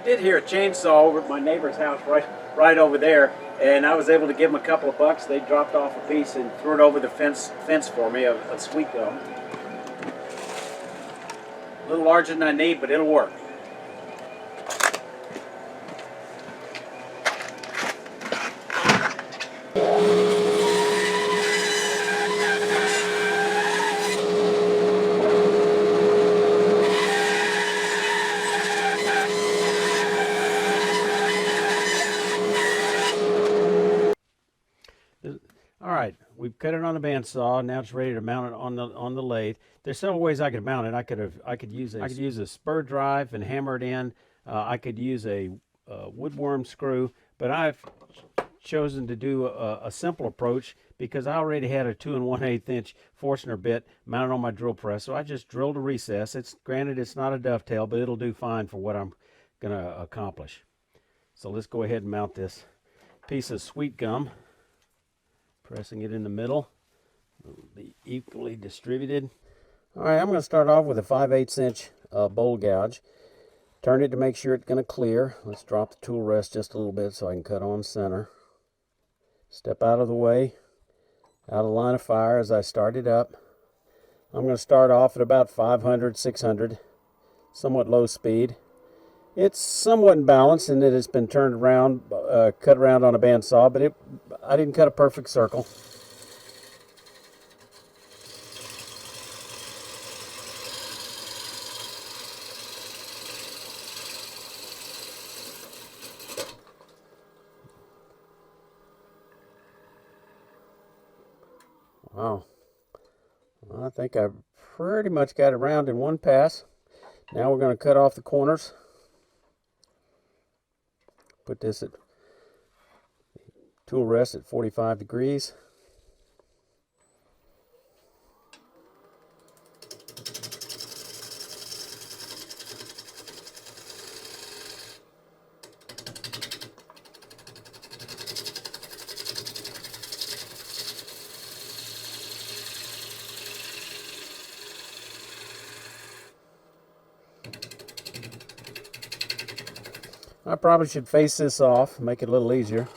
did hear a chainsaw over at my neighbor's house right over there, and I was able to give them a couple of bucks. They dropped off a piece and threw it over the fence for me, a sweet gum. A little larger than I need, but it'll work. All right, we've cut it on the bandsaw. Now it's ready to mount it on the lathe. There's several ways I could mount it. I could use a spur drive and hammer it in. I could use a woodworm screw, but I've chosen to do a simple approach because I already had a 2 1/8 inch Forstner bit mounted on my drill press. So I just drilled a recess. Granted it's not a dovetail, but it'll do fine for what I'm gonna accomplish. So let's go ahead and mount this piece of sweet gum. Pressing it in the middle. It'll be equally distributed. All right, I'm going to start off with a 5/8 inch bowl gouge. Turn it to make sure it's going to clear. Let's drop the tool rest just a little bit so I can cut on center. Step out of the way, out of line of fire as I start it up. I'm going to start off at about 500, 600, somewhat low speed. It's somewhat balanced in that it's been turned around, cut around on a bandsaw, but I didn't cut a perfect circle. Wow. Well, I think I pretty much got it round in one pass. Now we're going to cut off the corners. Put this at tool rest at 45 degrees. I probably should face this off, make it a little easier.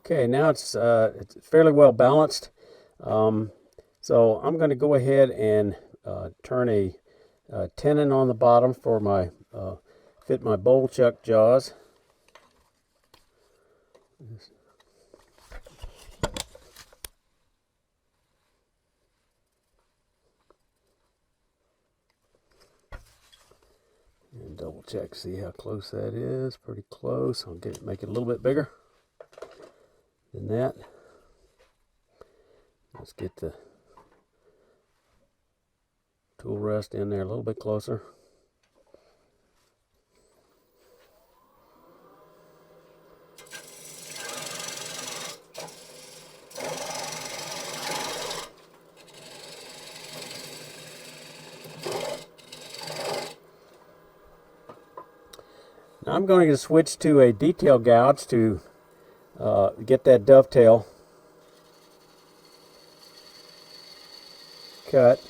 Okay, now it's fairly well balanced. So I'm going to go ahead and turn a tenon on the bottom for my fit my bowl chuck jaws. And double check, see how close that is. Pretty close. I'll make it a little bit bigger than that. Let's get the tool rest in there a little bit closer. Now I'm going to switch to a detail gouge to get that dovetail cut.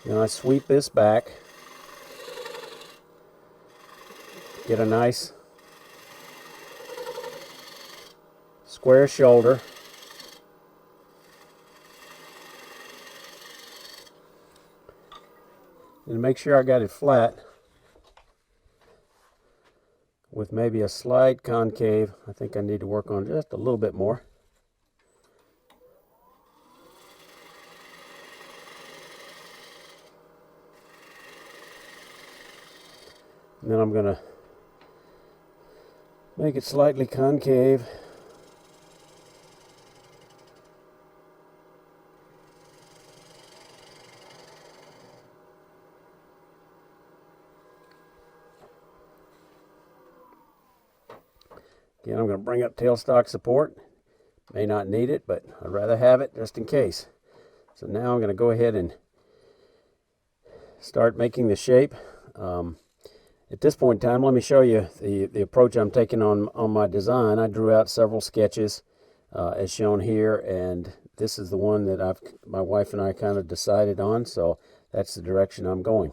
Now I sweep this back, get a nice square shoulder. And make sure I got it flat with maybe a slight concave. I think I need to work on just a little bit more. And then I'm going to Make it slightly concave. Again, I'm going to bring up tailstock support. May not need it, but I'd rather have it just in case. So now I'm going to go ahead and start making the shape. At this point in time, let me show you the approach I'm taking on my design. I drew out several sketches as shown here, and this is the one that my wife and I kind of decided on, so that's the direction I'm going.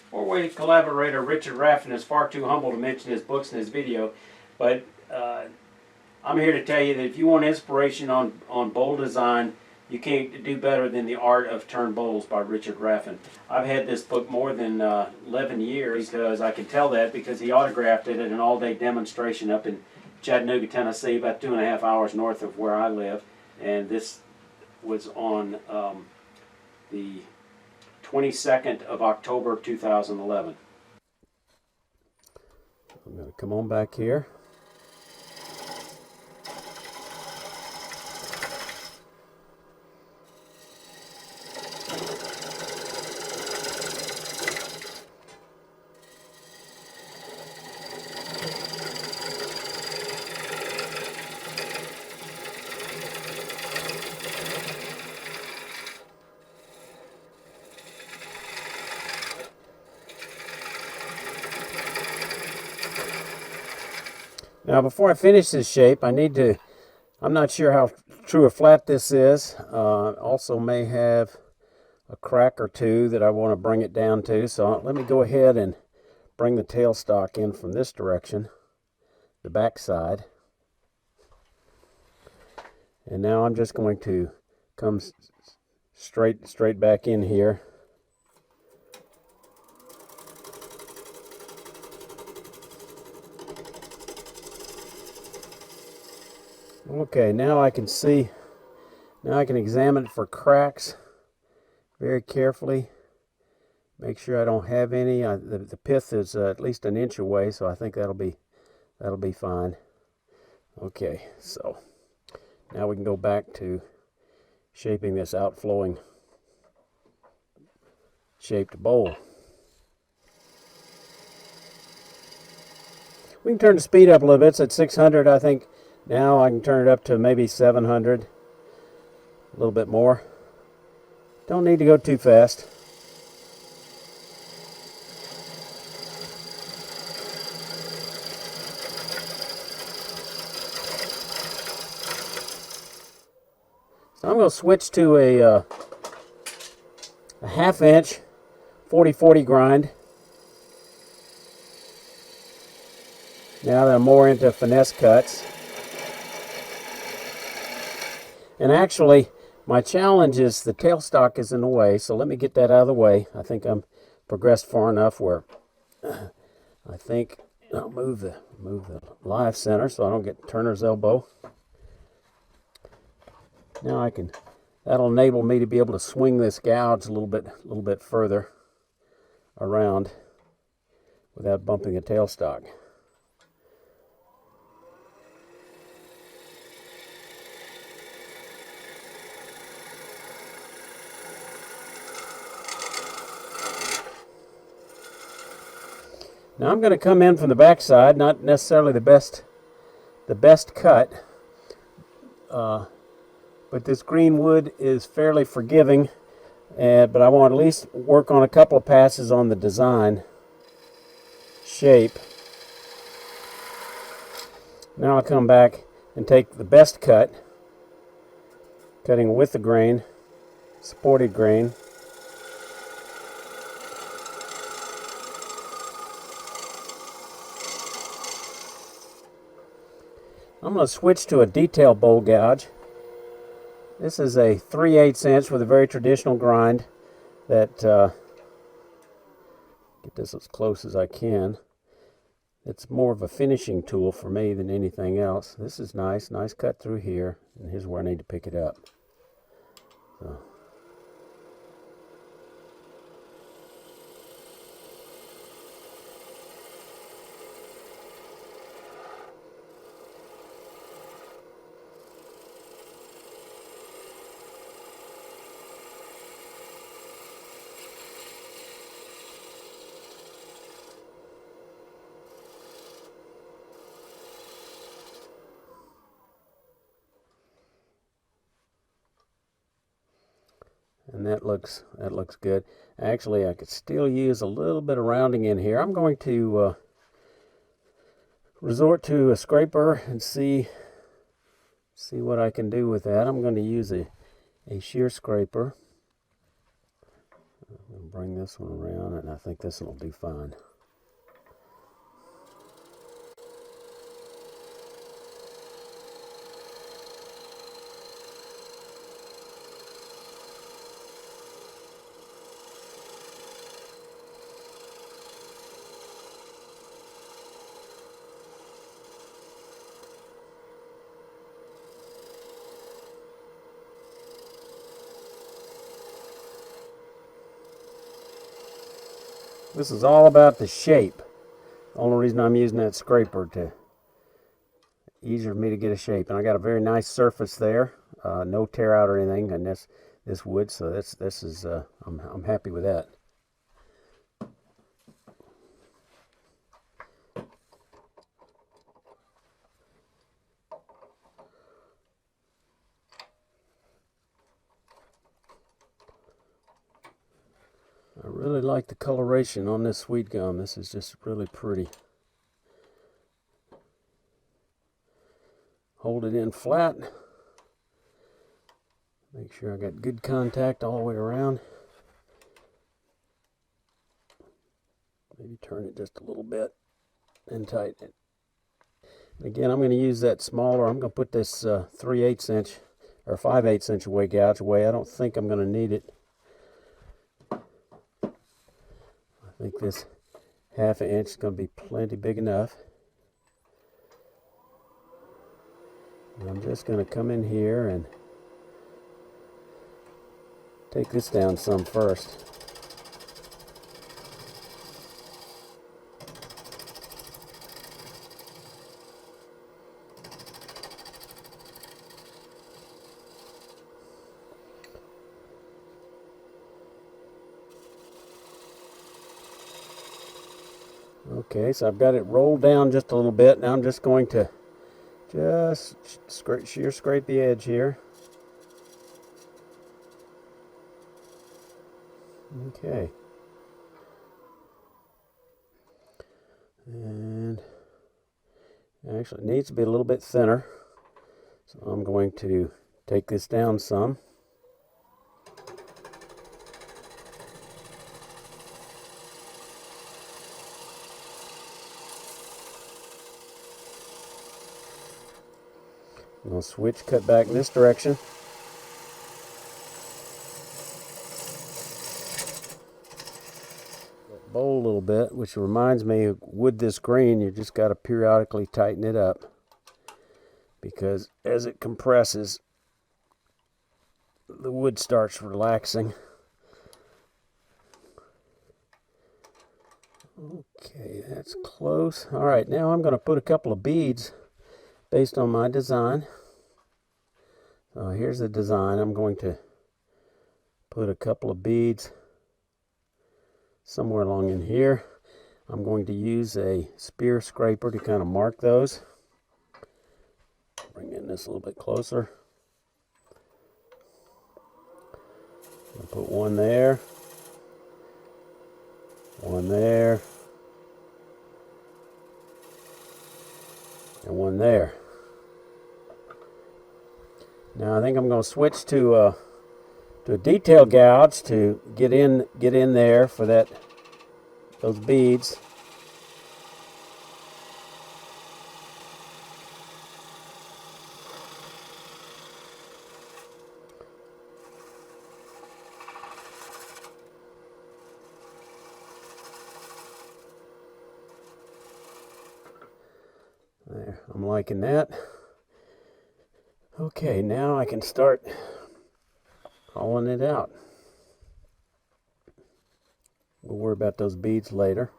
Four-way collaborator Richard Raffin is far too humble to mention his books in his video, but I'm here to tell you that if you want inspiration on bowl design, you can't do better than The Art of Turn Bowls by Richard Raffin. I've had this book more than 11 years because I can tell that because he autographed it at an all-day demonstration up in Chattanooga, Tennessee, about 2.5 hours north of where I live. And this was on the 22nd of October 2011. I'm going to come on back here. Now before I finish this shape, I'm not sure how true or flat this is. Also may have a crack or two that I want to bring it down to. So let me go ahead and bring the tailstock in from this direction, the back side. And now I'm just going to come straight back in here. Okay, now I can examine it for cracks very carefully. Make sure I don't have any. The pith is at least an inch away, so I think that'll be fine. Okay, so now we can go back to shaping this outflowing shaped bowl. We can turn the speed up a little bit. It's at 600, I think. Now I can turn it up to maybe 700, a little bit more. Don't need to go too fast. So I'm going to switch to a 1/2 inch 40/40 grind. Now that I'm more into finesse cuts. And actually, my challenge is the tailstock is in the way, so let me get that out of the way. I think I'm progressed far enough where I think I'll move the live center so I don't get turner's elbow. Now that'll enable me to be able to swing this gouge a little bit further around without bumping the tailstock. Now I'm going to come in from the back side, not necessarily the best cut, but this green wood is fairly forgiving, but I want to at least work on a couple of passes on the design shape. Now I'll come back and take the best cut, cutting with the grain, supported grain. I'm going to switch to a detail bowl gouge. This is a 3/8 inch with a very traditional grind that, get this as close as I can. It's more of a finishing tool for me than anything else. This is nice cut through here, and here's where I need to pick it up. So. that looks good. Actually, I could still use a little bit of rounding in here. I'm going to resort to a scraper and see what I can do with that. I'm going to use a shear scraper. I'm going to bring this one around, and I think this one will do fine. This is all about the shape. The only reason I'm using that scraper to easier for me to get a shape, and I got a very nice surface there, no tear out or anything, and this wood. So this is I'm happy with that. I really like the coloration on this sweet gum. This is just really pretty. Hold it in flat. Make sure I got good contact all the way around. Maybe turn it just a little bit and tighten it. And again, I'm going to use that smaller. I'm going to put this 3/8 inch or 5/8 inch away gouge away. I don't think I'm going to need it. I think this 1/2 inch is going to be plenty big enough. And I'm just going to come in here and take this down some first. Okay, so I've got it rolled down just a little bit. Now I'm just going to shear scrape the edge here. Okay. And actually it needs to be a little bit thinner. So I'm going to take this down some. I'm going to switch, cut back in this direction. Bowl a little bit, which reminds me, wood this green, you just got to periodically tighten it up, because as it compresses, the wood starts relaxing. Okay, that's close. All right, now I'm going to put a couple of beads based on my design. So here's the design. I'm going to put a couple of beads somewhere along in here. I'm going to use a spear scraper to kind of mark those. Bring in this a little bit closer. I'll put one there, one there, and one there. Now I think I'm going to switch to a detail gouge to get in there for those beads. There, I'm liking that. Okay, now I can start hollowing it out. We'll worry about those beads later.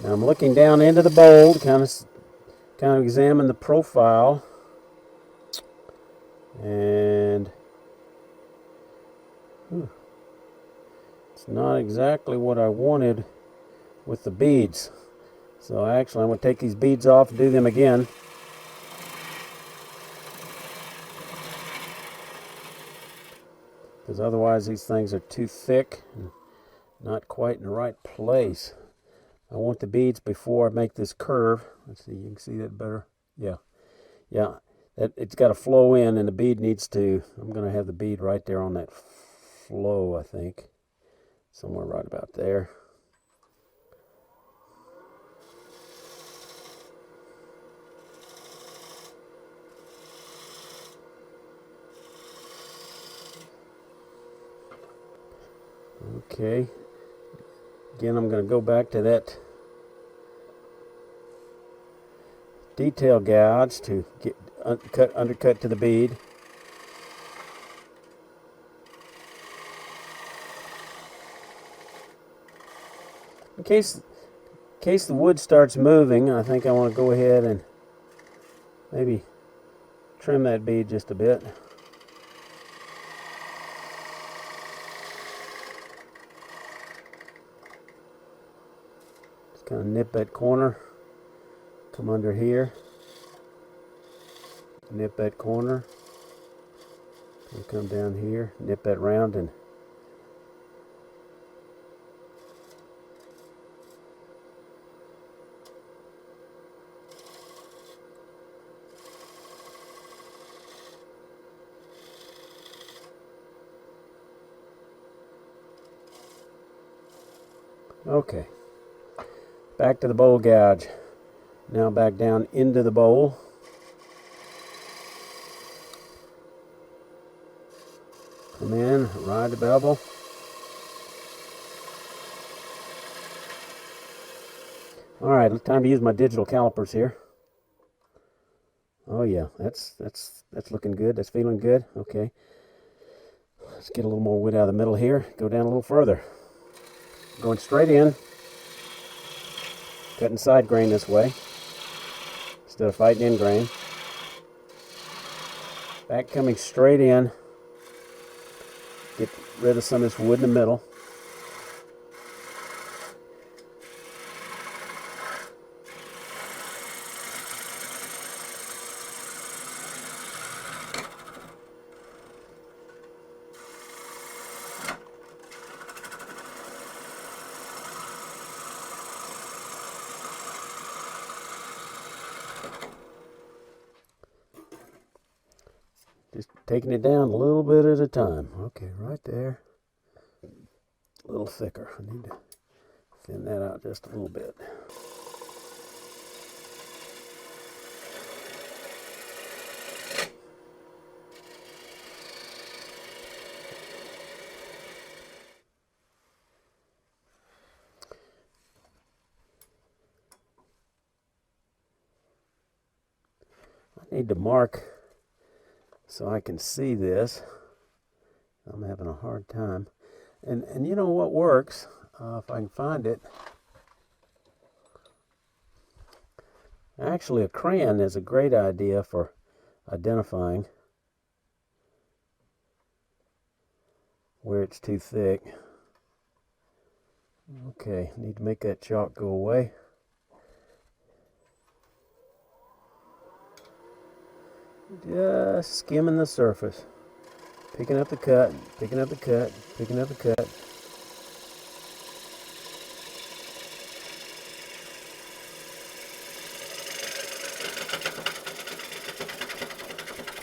Now I'm looking down into the bowl to kind kind of examine the profile, and it's not exactly what I wanted with the beads. So actually I'm going to take these beads off and do them again. Because otherwise these things are too thick and not quite in the right place. I want the beads before I make this curve. Let's see, you can see that better. Yeah. It's got to flow in, and the bead needs to, I'm going to have the bead right there on that flow, I think. Somewhere right about there. Okay. Again, I'm going to go back to that detail gouge to get undercut to the bead. In case the wood starts moving, I think I want to go ahead and maybe trim that bead just a bit. Just kind of nip that corner, come under here, nip that corner, and come down here, nip that round, and okay. Back to the bowl gouge. Now back down into the bowl. Come in, ride the bevel. Alright, it's time to use my digital calipers here. Oh yeah, that's looking good. That's feeling good. Okay. Let's get a little more wood out of the middle here. Go down a little further. Going straight in. Cutting side grain this way instead of fighting in grain. Back coming straight in. Get rid of some of this wood in the middle. Just taking it down a little bit at a time. Okay, right there. A little thicker. I need to thin that out just a little bit. I need to mark so I can see this. I'm having a hard time. And you know what works, if I can find it. Actually, a crayon is a great idea for identifying where it's too thick. Okay, need to make that chalk go away. Just skimming the surface. Picking up the cut, picking up the cut, picking up the cut.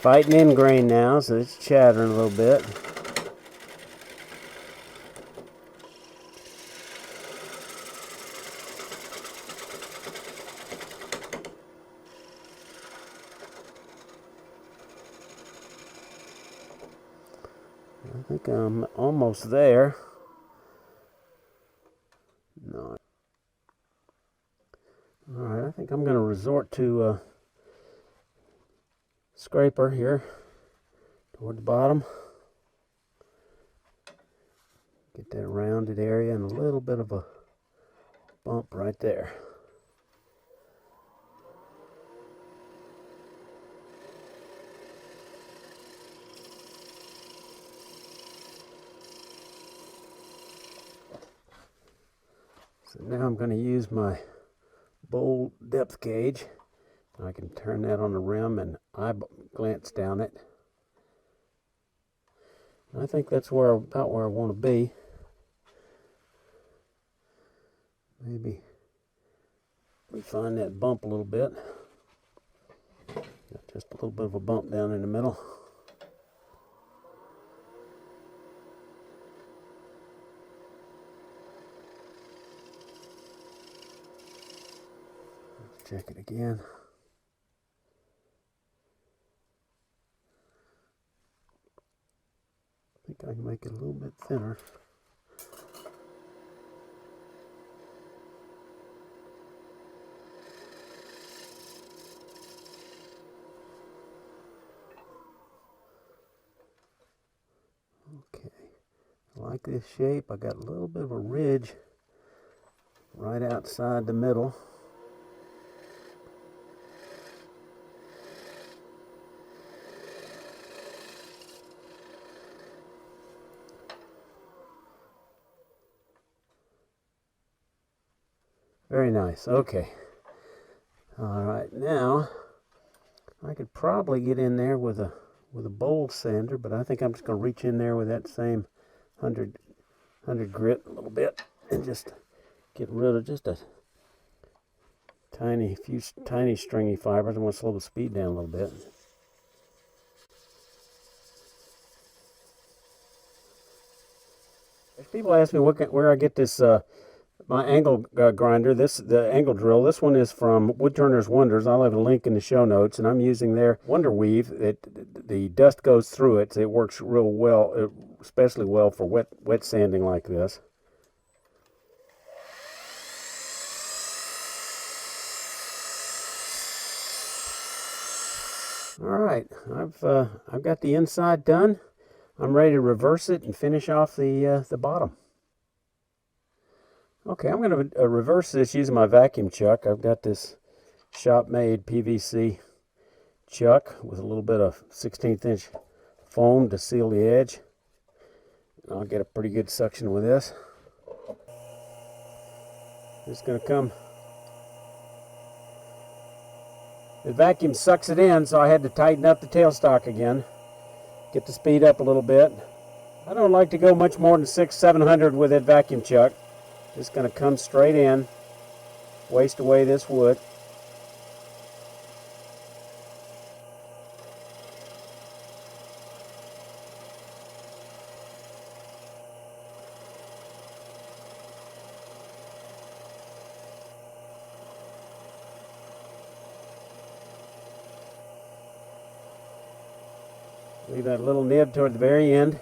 Fighting in grain now, so it's chattering a little bit. I think I'm almost there. No. Alright, I think I'm going to resort to a scraper here toward the bottom. Get that rounded area and a little bit of a bump right there. So now I'm going to use my bowl depth gauge. I can turn that on the rim and eye glance down it. I think that's about where I want to be. Maybe refine that bump a little bit. Got just a little bit of a bump down in the middle. Let's check it again. I think I can make it a little bit thinner. Okay, I like this shape. I got a little bit of a ridge right outside the middle. Very nice. Okay. All right, now I could probably get in there with a bowl sander, but I think I'm just going to reach in there with that same 100 grit a little bit and just get rid of just a few tiny stringy fibers. I want to slow the speed down a little bit. People ask me where I get this my angle grinder, the angle drill. This one is from Woodturner's Wonders. I'll have a link in the show notes, and I'm using their Wonder Weave. The dust goes through it, so it works real well, especially well for wet sanding like this. All right, I've got the inside done. I'm ready to reverse it and finish off the bottom. Okay, I'm going to reverse this using my vacuum chuck. I've got this shop-made PVC chuck with a little bit of 1/16 inch foam to seal the edge. And I'll get a pretty good suction with this. It's going to come. The vacuum sucks it in, so I had to tighten up the tailstock again. Get the speed up a little bit. I don't like to go much more than 600-700 with that vacuum chuck. Just going to come straight in, waste away this wood. Leave that little nib toward the very end.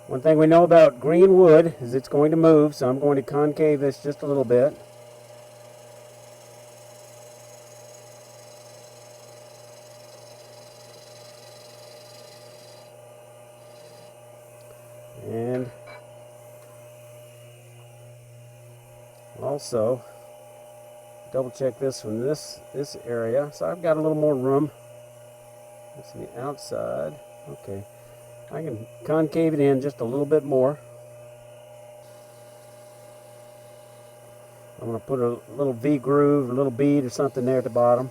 One thing we know about green wood is it's going to move, so I'm going to concave this just a little bit. And also double check this from this area. So I've got a little more room. That's the outside. Okay. I can concave it in just a little bit more. I'm going to put a little V groove, a little bead or something there at the bottom.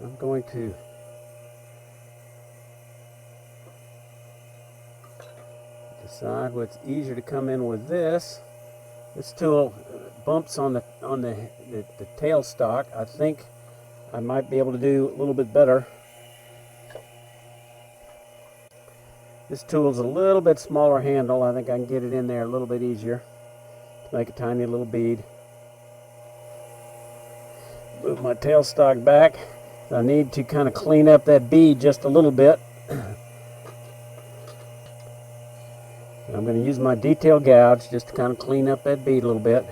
I'm going to decide what's easier to come in with this. This tool bumps on the tail stock. I think I might be able to do a little bit better. This tool's a little bit smaller handle. I think I can get it in there a little bit easier to make a tiny little bead. Move my tailstock back. I need to kind of clean up that bead just a little bit. I'm going to use my detail gouge just to kind of clean up that bead a little bit.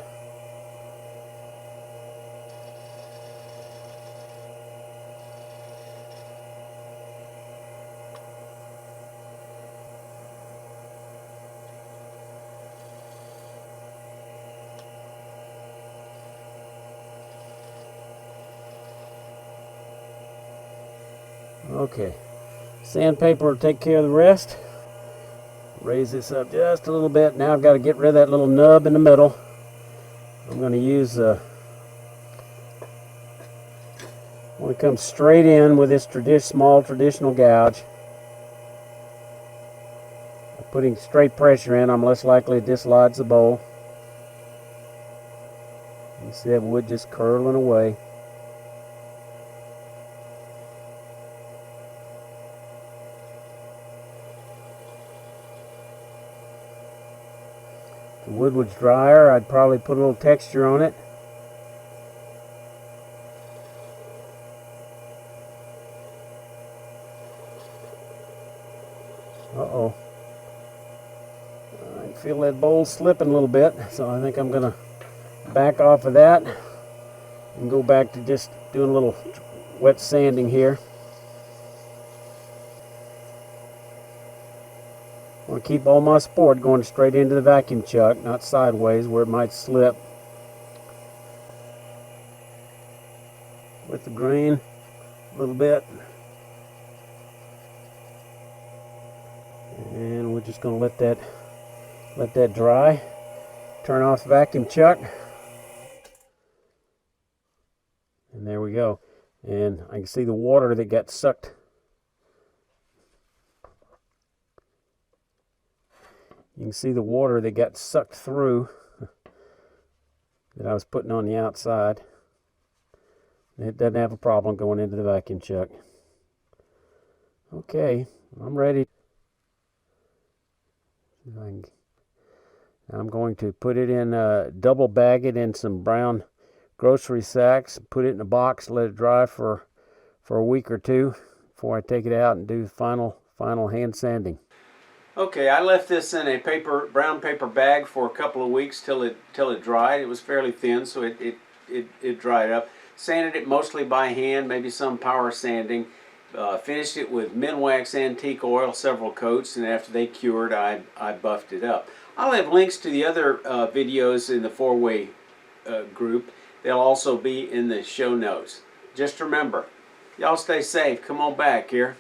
Okay, sandpaper will take care of the rest. Raise this up just a little bit. Now I've got to get rid of that little nub in the middle. I'm going to use I want to come straight in with this small traditional gouge. By putting straight pressure in, I'm less likely to dislodge the bowl. You see that wood just curling away. If the wood was drier, I'd probably put a little texture on it. Uh-oh. I feel that bowl slipping a little bit, so I think I'm going to back off of that and go back to just doing a little wet sanding here. I want to keep all my support going straight into the vacuum chuck, not sideways where it might slip. With the grain a little bit. And we're just going to let that dry. Turn off the vacuum chuck. And there we go. And I can see the water that got sucked. You can see the water that got sucked through that I was putting on the outside. It doesn't have a problem going into the vacuum chuck. Okay, I'm ready. I'm going to put it in, double bag it in some brown grocery sacks, put it in a box, let it dry for a week or two before I take it out and do final hand sanding. Okay, I left this in a brown paper bag for a couple of weeks till it dried. It was fairly thin, so it dried up. Sanded it mostly by hand, maybe some power sanding. Finished it with Minwax antique oil, several coats, and after they cured, I buffed it up. I'll have links to the other videos in the four-way group. They'll also be in the show notes. Just remember, y'all stay safe. Come on back here.